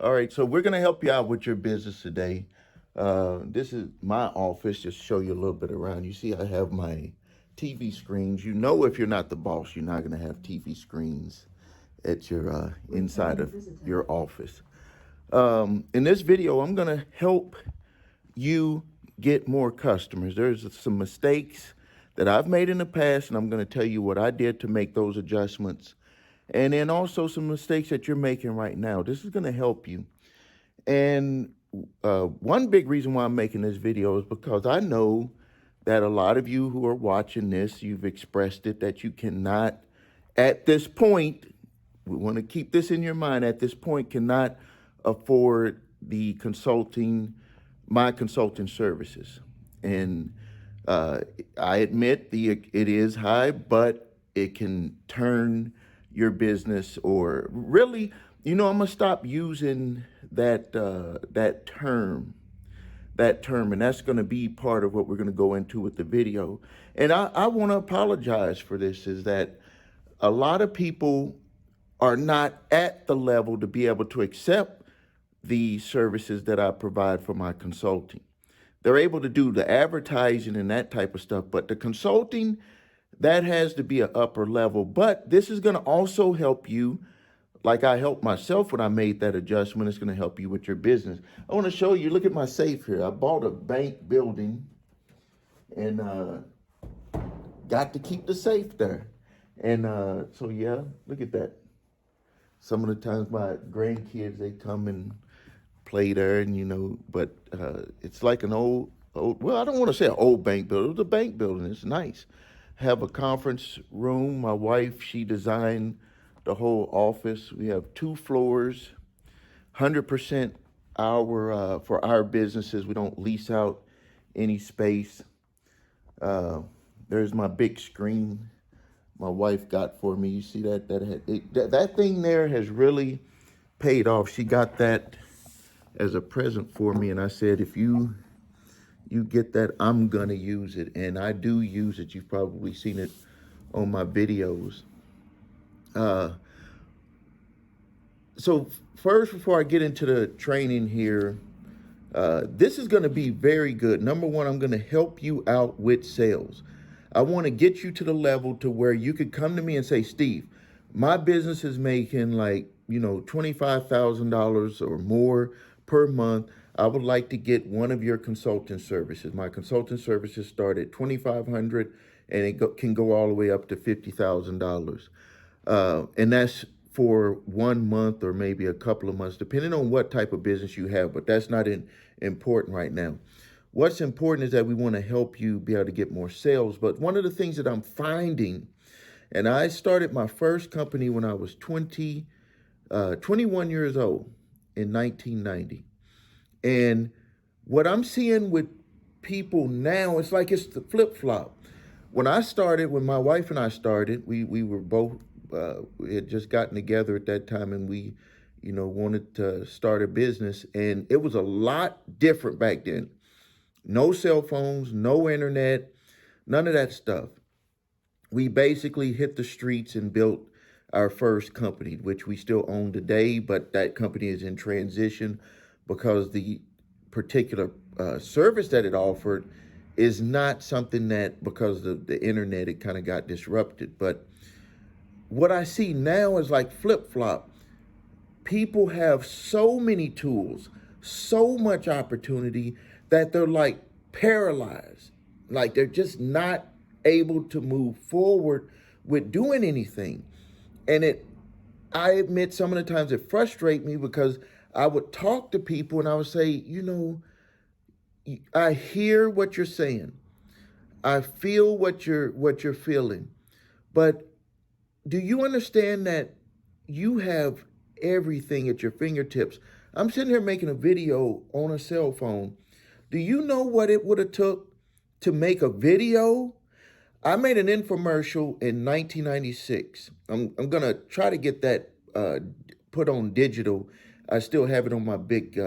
All right, so we're going to help you out with your business today. This is my office, just to show you a little bit around. You see, I have my TV screens. You know, if you're not the boss, you're not going to have TV screens at your inside of your office. In this video, I'm going to help you get more customers. There's some mistakes that I've made in the past, and I'm going to tell you what I did to make those adjustments. And then also some mistakes that you're making right now. This is going to help you. And one big reason why I'm making this video is because I know that a lot of you who are watching this, you've expressed it that you cannot, at this point, we want to keep this in your mind, at this point, cannot afford the my consulting services. And I admit it is high, but it can turn your business, or really, I'm gonna stop using that term, and that's gonna be part of what we're gonna go into with the video. And I want to apologize for this. Is that a lot of people are not at the level to be able to accept the services that I provide for my consulting. They're able to do the advertising and that type of stuff, but the consulting, that has to be an upper level. But this is going to also help you, like I helped myself when I made that adjustment. It's going to help you with your business. I want to show you, look at my safe here. I bought a bank building and got to keep the safe there. And so, yeah, look at that. Some of the times my grandkids, they come and play there, and but it's like an old, well, I don't want to say an old bank building. It was a bank building. It's nice. Have a conference room. My wife, she designed the whole office. We have 2 floors, 100% for our businesses. We don't lease out any space. There's my big screen my wife got for me. You see that thing there has really paid off. She got that as a present for me, and I said, if you get that, I'm gonna use it. And I do use it. You've probably seen it on my videos. So first, before I get into the training here, this is going to be very good. Number one, I'm going to help you out with sales. I want to get you to the level to where you could come to me and say, Steve, my business is making like, $25,000 or more per month. I would like to get one of your consulting services. My consulting services start at $2,500 and it can go all the way up to $50,000. And that's for 1 month or maybe a couple of months, depending on what type of business you have. But that's not important right now. What's important is that we want to help you be able to get more sales. But one of the things that I'm finding, and I started my first company when I was 21 years old in 1990. And what I'm seeing with people now, it's like it's the flip-flop. When my wife and I started, we were both, we had just gotten together at that time, and we, wanted to start a business. And it was a lot different back then. No cell phones, no internet, none of that stuff. We basically hit the streets and built our first company, which we still own today, but that company is in transition because the particular service that it offered is not something that, because of the internet, it kind of got disrupted. But what I see now is like flip-flop. People have so many tools, so much opportunity that they're like paralyzed. Like they're just not able to move forward with doing anything. And I admit some of the times it frustrates me because I would talk to people and I would say, I hear what you're saying. I feel what you're feeling. But do you understand that you have everything at your fingertips? I'm sitting here making a video on a cell phone. Do you know what it would have took to make a video? I made an infomercial in 1996. I'm going to try to get that put on digital. I still have it on my big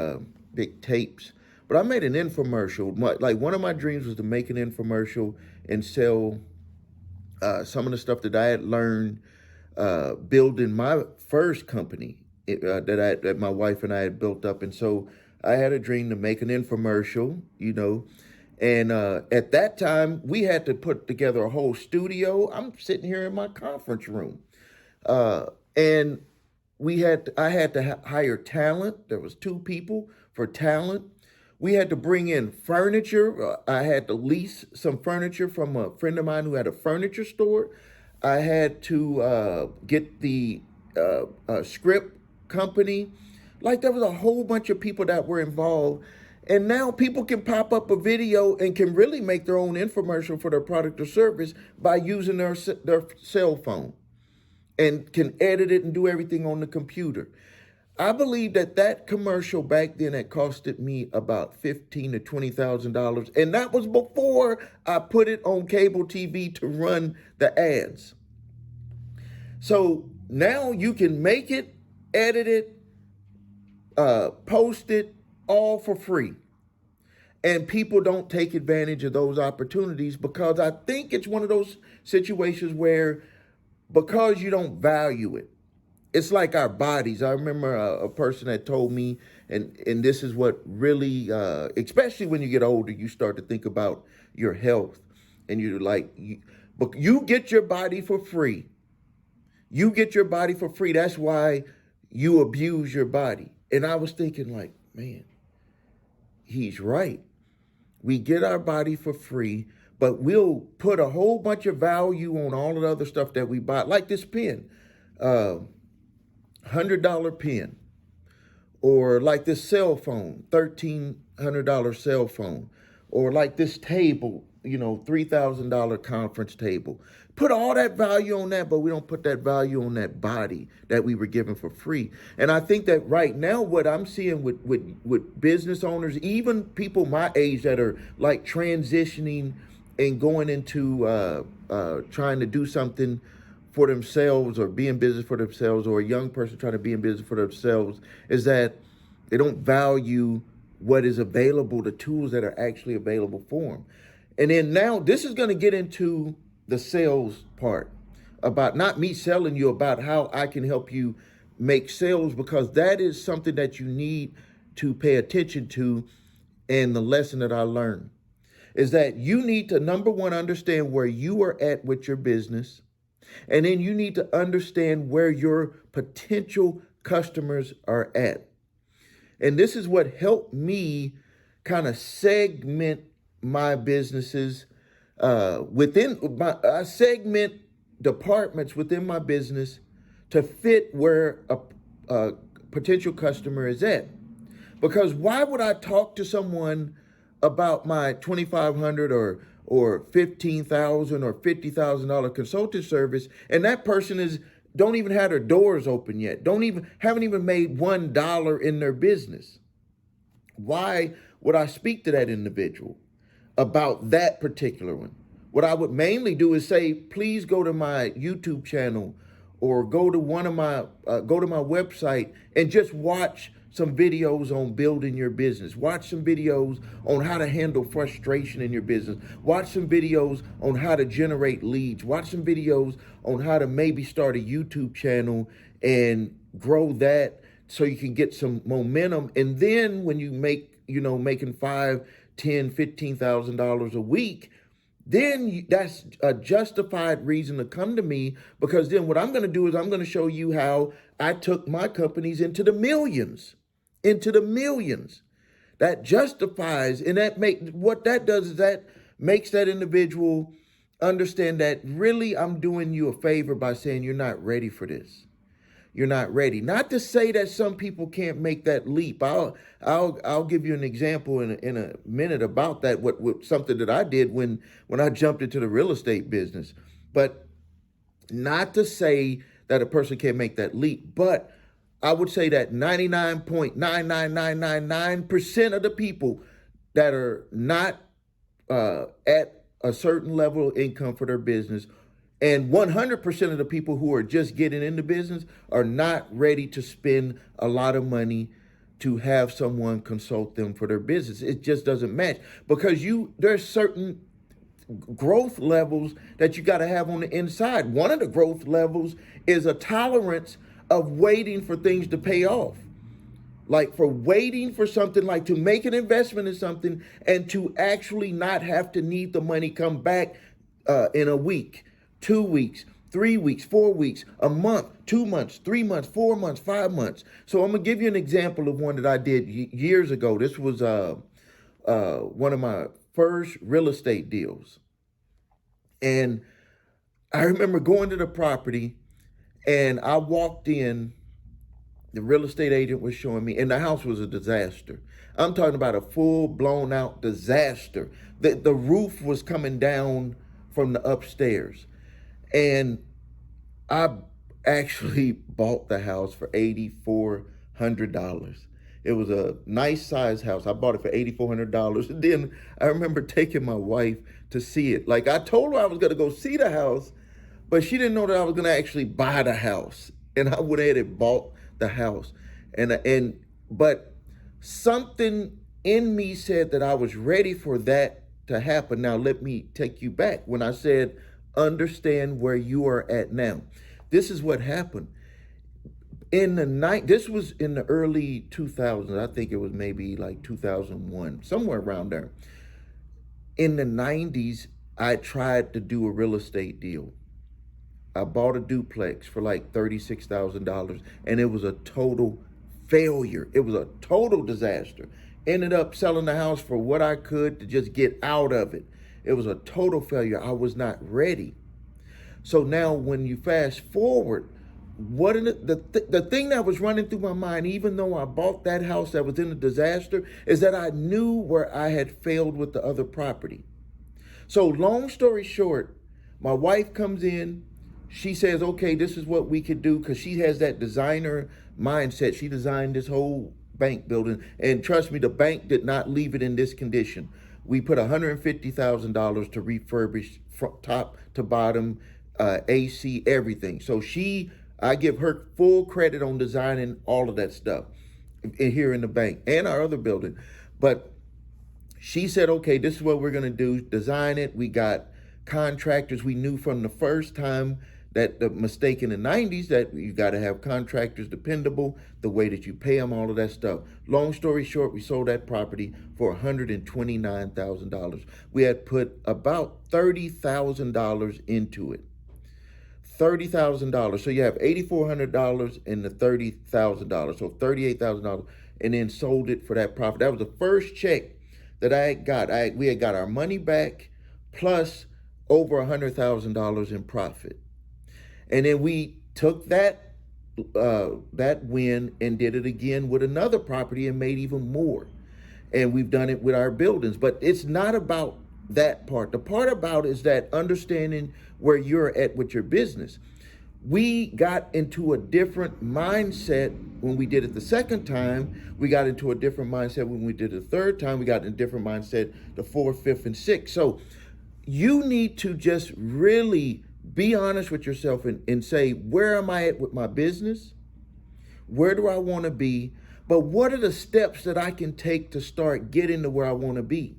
tapes. But I made an infomercial. Like one of my dreams was to make an infomercial and sell some of the stuff that I had learned building my first company that my wife and I had built up. And so I had a dream to make an infomercial, and at that time we had to put together a whole studio. I'm sitting here in my conference room, and I had to hire talent. There was two people for talent. We had to bring in furniture. I had to lease some furniture from a friend of mine who had a furniture store. I had to get the script company. Like, there was a whole bunch of people that were involved. And now people can pop up a video and can really make their own infomercial for their product or service by using their cell phone, and can edit it and do everything on the computer. I believe that commercial back then had costed me about $15,000 to $20,000, and that was before I put it on cable TV to run the ads. So now you can make it, edit it, post it, all for free. And people don't take advantage of those opportunities, because I think it's one of those situations where, because you don't value it. It's like our bodies. I remember a person that told me, and this is what really, especially when you get older, you start to think about your health, and you're like, but you get your body for free. You get your body for free. That's why you abuse your body. And I was thinking, like, man, he's right. We get our body for free, but we'll put a whole bunch of value on all of the other stuff that we buy, like this pen, $100 pen, or like this cell phone, $1,300 cell phone, or like this table, $3,000 conference table. Put all that value on that, but we don't put that value on that body that we were given for free. And I think that right now, what I'm seeing with business owners, even people my age that are like transitioning and going into trying to do something for themselves, or be in business for themselves, or a young person trying to be in business for themselves, is that they don't value what is available, the tools that are actually available for them. And then now this is going to get into the sales part, about not me selling you, about how I can help you make sales, because that is something that you need to pay attention to. And the lesson that I learned is that you need to, number one, understand where you are at with your business. And then you need to understand where your potential customers are at. And this is what helped me kind of segment my businesses I segment departments within my business to fit where a potential customer is at. Because why would I talk to someone about my $2,500 or $15,000 or $50,000 consulting service, and that person don't even have their doors open yet, haven't even made $1 in their business? Why would I speak to that individual about that particular one? What I would mainly do is say, please go to my YouTube channel, or go to my website and just watch some videos on building your business. Watch some videos on how to handle frustration in your business. Watch some videos on how to generate leads. Watch some videos on how to maybe start a YouTube channel and grow that so you can get some momentum. And then when you making $5,000, $10,000, $15,000 a week, then that's a justified reason to come to me, because then what I'm going to do is I'm going to show you how I took my companies into the millions. That justifies, and what that does is that makes that individual understand that really I'm doing you a favor by saying you're not ready for this. You're not ready. Not to say that some people can't make that leap. I'll give you an example in a minute about that. What something that I did when I jumped into the real estate business. But not to say that a person can't make that leap. But I would say that 99.99999% of the people that are not at a certain level of income for their business, and 100% of the people who are just getting into business, are not ready to spend a lot of money to have someone consult them for their business. It just doesn't match, because there's certain growth levels that you got to have on the inside. One of the growth levels is a tolerance of waiting for things to pay off. Like for waiting for something, like to make an investment in something and to actually not have to need the money come back in a week, 2 weeks, 3 weeks, 4 weeks, a month, 2 months, 3 months, 4 months, 5 months. So I'm gonna give you an example of one that I did years ago. This was one of my first real estate deals. And I remember going to the property and I walked in. The real estate agent was showing me, and the house was a disaster. I'm talking about a full blown out disaster. The roof was coming down from the upstairs. And I actually bought the house for $8,400. It was a nice size house. I bought it for $8,400. And then I remember taking my wife to see it. Like I told her I was gonna go see the house, but she didn't know that I was gonna actually buy the house. And I went ahead and bought the house. But something in me said that I was ready for that to happen. Now let me take you back when I said understand where you are at now. This is what happened. This was in the early 2000s. I think it was maybe like 2001, somewhere around there. In the 90s, I tried to do a real estate deal. I bought a duplex for like $36,000 and it was a total failure. It was a total disaster. Ended up selling the house for what I could to just get out of it. It was a total failure. I was not ready. So now when you fast forward, the thing that was running through my mind, even though I bought that house that was in a disaster, is that I knew where I had failed with the other property. So long story short, my wife comes in. She says, okay, this is what we could do, because she has that designer mindset. She designed this whole bank building. And trust me, the bank did not leave it in this condition. We put $150,000 to refurbish from top to bottom, AC, everything. So I give her full credit on designing all of that stuff here in the bank and our other building. But she said, okay, this is what we're going to do. Design it. We got contractors. We knew from the first time that the mistake in the 90s that you got to have contractors dependable, the way that you pay them, all of that stuff. Long story short, we sold that property for $129,000. We had put about $30,000 into it. $30,000. So you have $8,400 and the $30,000. So $38,000, and then sold it for that profit. That was the first check that I got. We had got our money back plus over $100,000 in profit. And then we took that win and did it again with another property and made even more. And we've done it with our buildings. But it's not about that part. The part about is that understanding where you're at with your business. We got into a different mindset when we did it the second time. We got into a different mindset when we did it the third time. We got in a different mindset the fourth, fifth, and sixth. So you need to just really be honest with yourself and say, where am I at with my business? Where do I want to be? But what are the steps that I can take to start getting to where I want to be?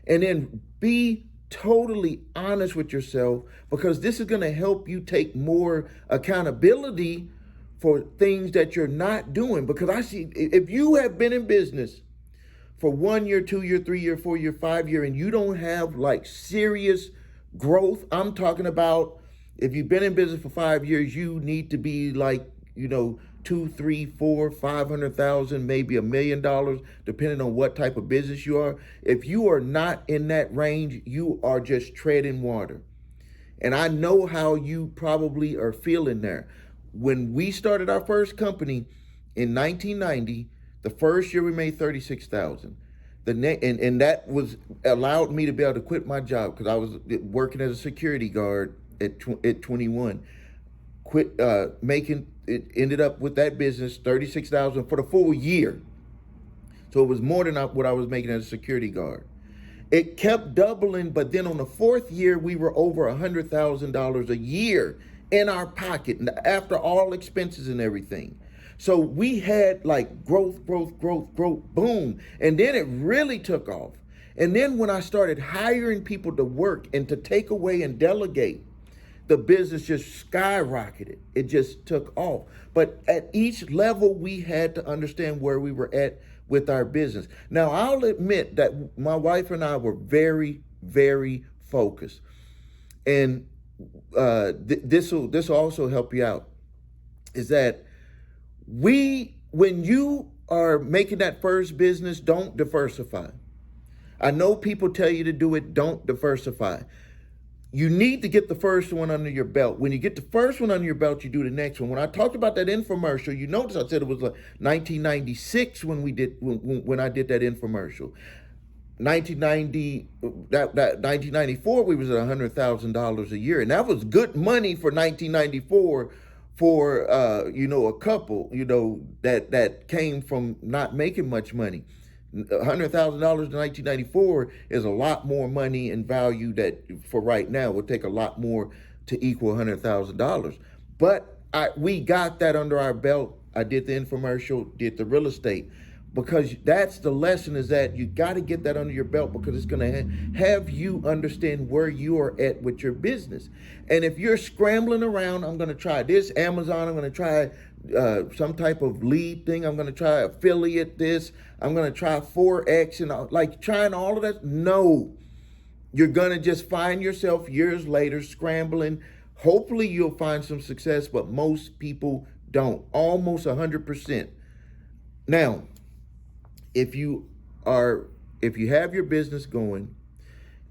And then be totally honest with yourself, because this is going to help you take more accountability for things that you're not doing. Because I see, if you have been in business for 1 year, 2 year, 3 year, 4 year, 5 year, and you don't have like serious growth, I'm talking about if you've been in business for 5 years, you need to be like, 2, 3, 4, 500,000, maybe $1 million, depending on what type of business you are. If you are not in that range, you are just treading water. And I know how you probably are feeling there. When we started our first company in 1990, the first year we made 36,000. And that was allowed me to be able to quit my job, because I was working as a security guard at 21. Quit making it, ended up with that business 36,000 for the full year. So it was more than what I was making as a security guard. It kept doubling, but then on the fourth year we were over $100,000 a year in our pocket after all expenses and everything. So we had like growth, boom. And then it really took off. And then when I started hiring people to work and to take away and delegate, the business just skyrocketed. It just took off. But at each level, we had to understand where we were at with our business. Now, I'll admit that my wife and I were very, very focused. And this will also help you out, is that when you are making that first business, don't diversify. I know people tell you to do it, don't diversify. You need to get the first one under your belt. When you get the first one under your belt, you do the next one. When I talked about that infomercial, you notice I said it was like 1996 when I did that infomercial. 1994, we was at $100,000 a year, and that was good money for 1994 for a couple that came from not making much money. $100,000 in 1994 is a lot more money and value that for right now would take a lot more to equal $100,000. But we got that under our belt. I did the infomercial, did the real estate, because that's the lesson, is that you got to get that under your belt, because it's going to have you understand where you are at with your business. And if you're scrambling around, I'm going to try this Amazon, I'm going to try some type of lead thing, I'm going to try affiliate this, I'm going to try Forex, and like trying all of that. No, you're going to just find yourself years later scrambling. Hopefully you'll find some success, but most people don't, almost 100%. Now, if you have your business going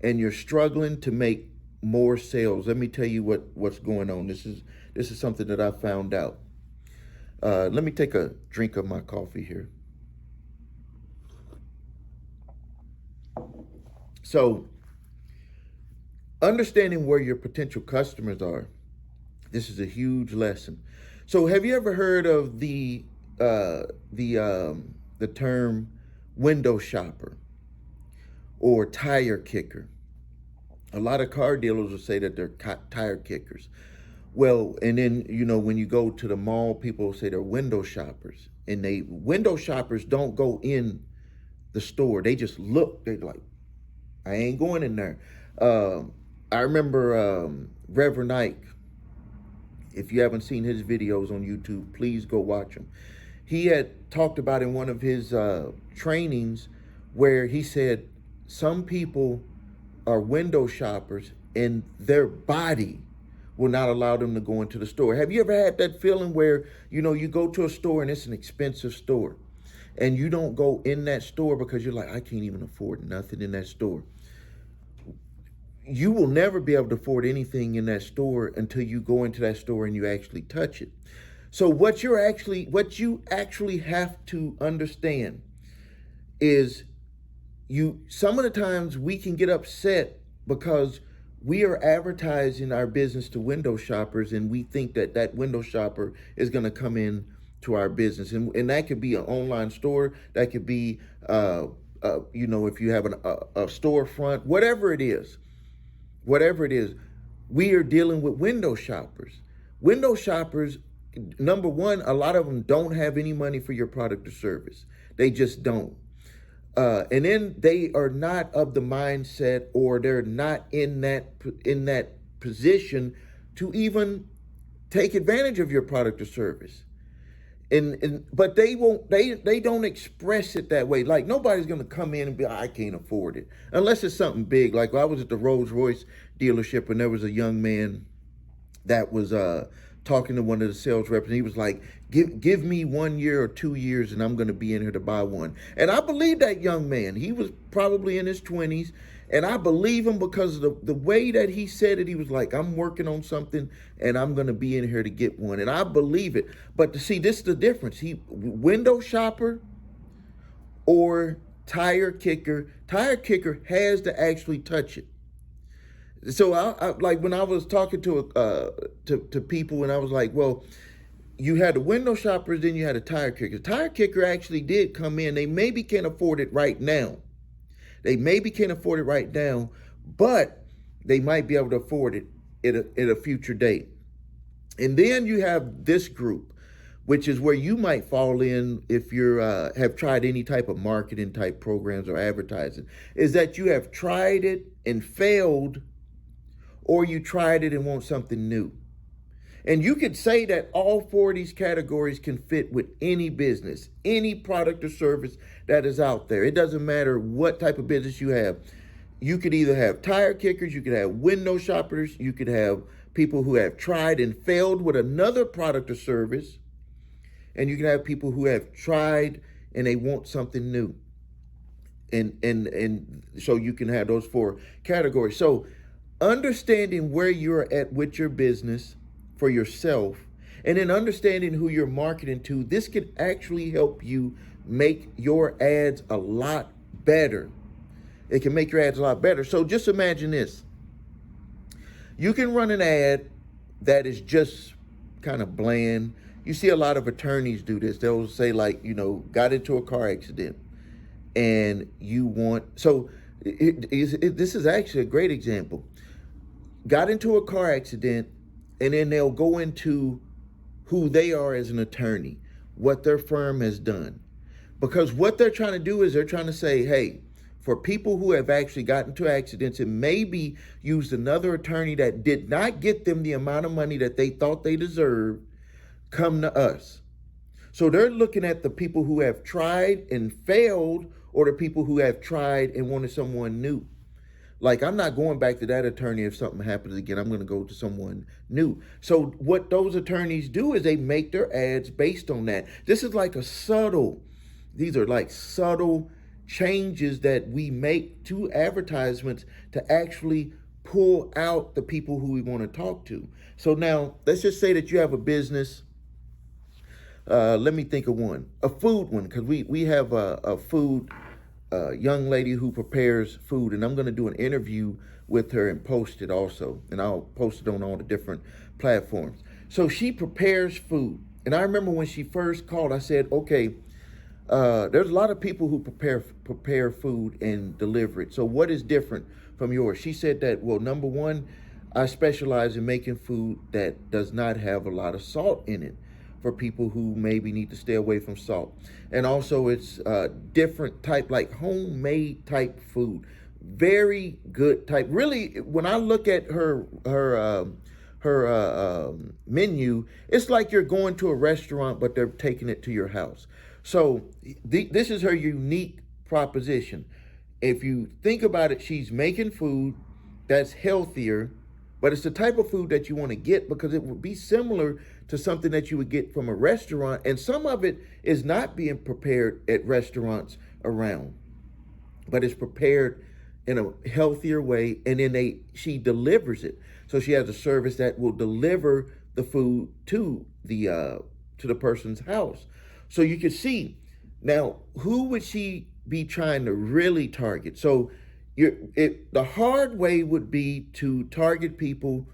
and you're struggling to make more sales, let me tell you what's going on. This is something that I found out. Let me take a drink of my coffee here. So, understanding where your potential customers are, this is a huge lesson. So, have you ever heard of the term window shopper or tire kicker? A lot of car dealers will say that they're tire kickers. Well, and then, when you go to the mall, people say they're window shoppers. And window shoppers don't go in the store. They just look. They're like, I ain't going in there. I remember Reverend Ike. If you haven't seen his videos on YouTube, please go watch them. He had talked about in one of his trainings where he said some people are window shoppers and their body will not allow them to go into the store. Have you ever had that feeling where, you go to a store and it's an expensive store and you don't go in that store because you're like, I can't even afford nothing in that store? You will never be able to afford anything in that store until you go into that store and you actually touch it. So what you actually have to understand is some of the times we can get upset because we are advertising our business to window shoppers, and we think that window shopper is going to come in to our business. And that could be an online store. That could be, if you have a storefront, whatever it is, we are dealing with window shoppers. Window shoppers, number one, a lot of them don't have any money for your product or service. They just don't. And then they are not of the mindset, or they're not in that position to even take advantage of your product or service. But they don't express it that way. Like, nobody's going to come in and be, I can't afford it, unless it's something big. Like, I was at the Rolls-Royce dealership and there was a young man that was talking to one of the sales reps, and he was like, give me 1 year or 2 years and I'm going to be in here to buy one. And I believe that young man. He was probably in his 20s, and I believe him because of the way that he said it. He was like, I'm working on something and I'm going to be in here to get one. And I believe it. But to see, this is the difference. Window shopper or tire kicker. Tire kicker has to actually touch it. So I like, when I was talking to people, and I was like, well, you had the window shoppers, then you had a tire kicker. Tire kicker actually did come in. They maybe can't afford it right now. But they might be able to afford it at a future date. And then you have this group, which is where you might fall in if you have tried any type of marketing type programs or advertising, is that you have tried it and failed, or you tried it and want something new. And you could say that all four of these categories can fit with any business, any product or service that is out there. It doesn't matter what type of business you have. You could either have tire kickers, you could have window shoppers, you could have people who have tried and failed with another product or service, and you can have people who have tried and they want something new. And so you can have those four categories. So understanding where you're at with your business for yourself, and then understanding who you're marketing to, this can actually help you make your ads a lot better. It can make your ads a lot better. So just imagine this. You can run an ad that is just kind of bland. You see a lot of attorneys do this. They'll say, like, got into a car accident and you want, so this is actually a great example. Got into a car accident, and then they'll go into who they are as an attorney, what their firm has done. Because what they're trying to do is they're trying to say, hey, for people who have actually gotten into accidents and maybe used another attorney that did not get them the amount of money that they thought they deserved, come to us. So they're looking at the people who have tried and failed, or the people who have tried and wanted someone new. Like, I'm not going back to that attorney if something happens again. I'm going to go to someone new. So what those attorneys do is they make their ads based on that. These are like subtle changes that we make to advertisements to actually pull out the people who we want to talk to. So now let's just say that you have a business. Let me think of one, a food one, because we have a food young lady who prepares food, and I'm going to do an interview with her and post it also, and I'll post it on all the different platforms. So she prepares food, and I remember when she first called, I said, okay, there's a lot of people who prepare food and deliver it. So what is different from yours? She said that, well, number one, I specialize in making food that does not have a lot of salt in it, for people who maybe need to stay away from salt. And also it's different type, like homemade type food. Very good type. Really, when I look at her menu, it's like you're going to a restaurant, but they're taking it to your house. So this is her unique proposition. If you think about it, she's making food that's healthier, but it's the type of food that you want to get because it would be similar to something that you would get from a restaurant. And some of it is not being prepared at restaurants around, but it's prepared in a healthier way. And then she delivers it. So she has a service that will deliver the food to the person's house. So you can see now, who would she be trying to really target? So the hard way would be to target people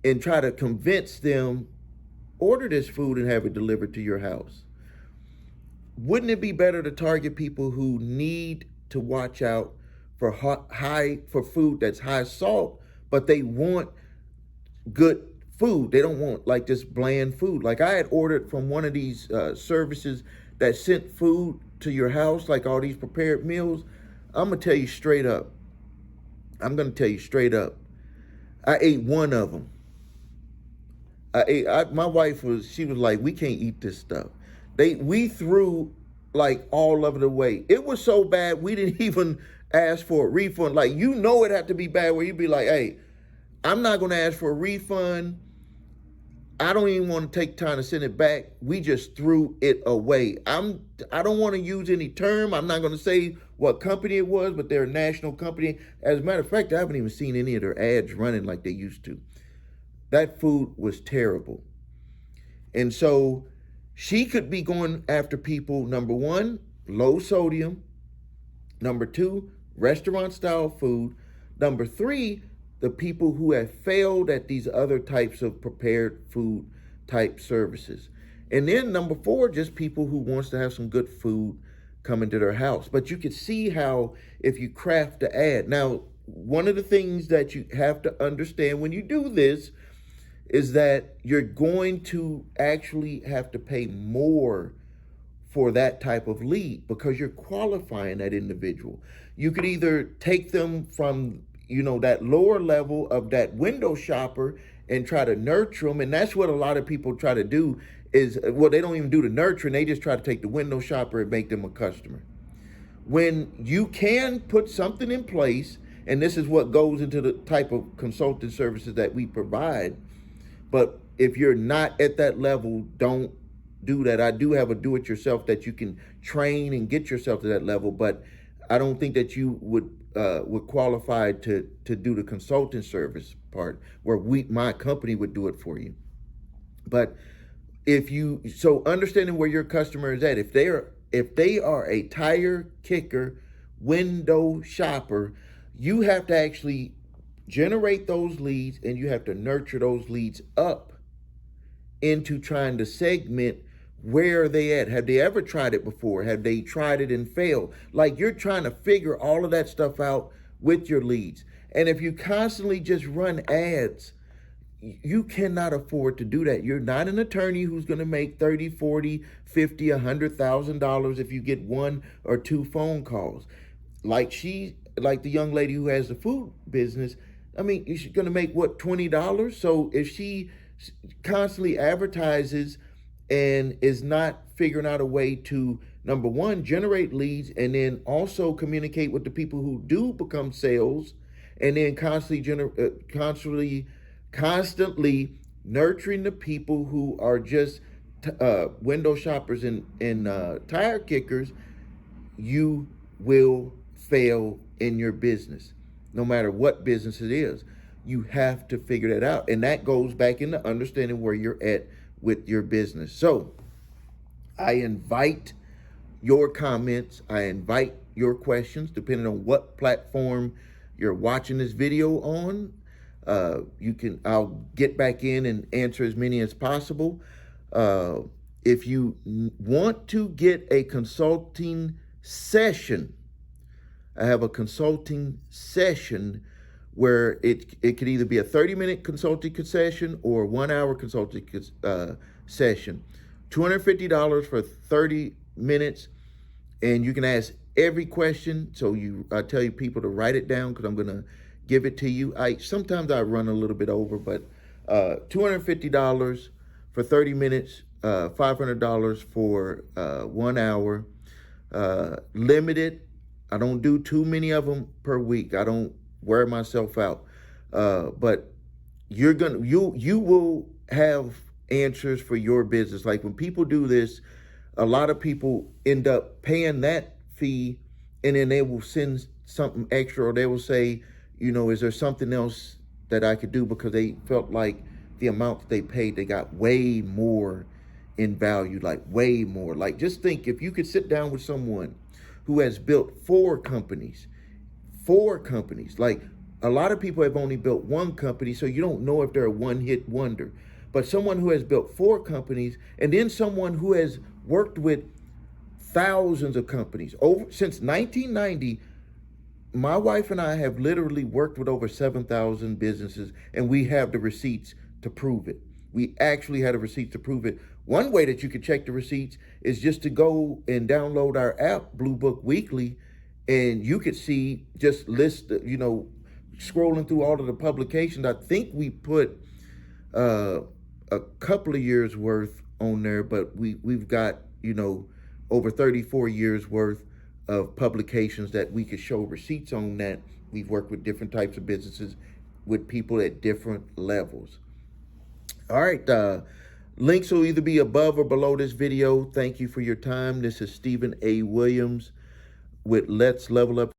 and try to convince them, order this food and have it delivered to your house. Wouldn't it be better to target people who need to watch out for food that's high salt, but they want good food? They don't want like this bland food. Like, I had ordered from one of these services that sent food to your house, like all these prepared meals. I'm going to tell you straight up. I ate one of them. My wife she was like, we can't eat this stuff. We threw like all of it away. It was so bad, we didn't even ask for a refund. Like, it had to be bad where you'd be like, hey, I'm not going to ask for a refund. I don't even want to take time to send it back. We just threw it away. I don't want to use any term. I'm not going to say what company it was, but they're a national company. As a matter of fact, I haven't even seen any of their ads running like they used to. That food was terrible. And so she could be going after people, number one, low sodium. Number two, restaurant style food. Number three, the people who have failed at these other types of prepared food type services. And then number four, just people who wants to have some good food coming to their house. But you can see how if you craft the ad. Now, one of the things that you have to understand when you do this is that you're going to actually have to pay more for that type of lead because you're qualifying that individual. You could either take them from that lower level of that window shopper and try to nurture them. And that's what a lot of people try to do is, well, they don't even do the nurturing. They just try to take the window shopper and make them a customer. When you can put something in place, and this is what goes into the type of consulting services that we provide, but if you're not at that level, don't do that. I do have a do-it-yourself that you can train and get yourself to that level, but I don't think that you would qualify to do the consulting service part where my company would do it for you. But so understanding where your customer is at, if they are a tire kicker, window shopper, you have to actually generate those leads, and you have to nurture those leads up into trying to segment where are they at. Have they ever tried it before? Have they tried it and failed? Like, you're trying to figure all of that stuff out with your leads. And if you constantly just run ads, you cannot afford to do that. You're not an attorney who's going to make 30, 40, 50, $100,000 if you get one or two phone calls. Like the young lady who has the food business, I mean, she's going to make what, $20? So if she constantly advertises and is not figuring out a way to, number one, generate leads, and then also communicate with the people who do become sales, and then constantly nurturing the people who are just window shoppers and tire kickers, you will fail in your business. No matter what business it is, you have to figure that out. And that goes back into understanding where you're at with your business. So I invite your comments. I invite your questions, depending on what platform you're watching this video on. I'll get back in and answer as many as possible. If you want to get a consulting session, I have a consulting session where it could either be a 30-minute consulting session or a 1-hour consulting session. $250 for 30 minutes, and you can ask every question. So I tell you people to write it down because I'm going to give it to you. Sometimes I run a little bit over, but $250 for 30 minutes, $500 for 1 hour. Limited. I don't do too many of them per week. I don't wear myself out. But you will have answers for your business. Like, when people do this, a lot of people end up paying that fee, and then they will send something extra, or they will say, is there something else that I could do? Because they felt like the amount that they paid, they got way more in value, like way more. Like, just think, if you could sit down with someone who has built four companies. Like, a lot of people have only built one company, so you don't know if they're a one-hit wonder. But someone who has built four companies, and then someone who has worked with thousands of companies. Since 1990, my wife and I have literally worked with over 7,000 businesses, and we have the receipts to prove it. We actually had a receipt to prove it. One way that you can check the receipts is just to go and download our app, Blue Book Weekly, and you could see, just list, scrolling through all of the publications. I think we put a couple of years worth on there, but we've got, over 34 years worth of publications that we could show receipts on. That we've worked with different types of businesses with people at different levels. All right. Links will either be above or below this video. Thank you for your time. This is Stephen A. Williams with Let's Level Up.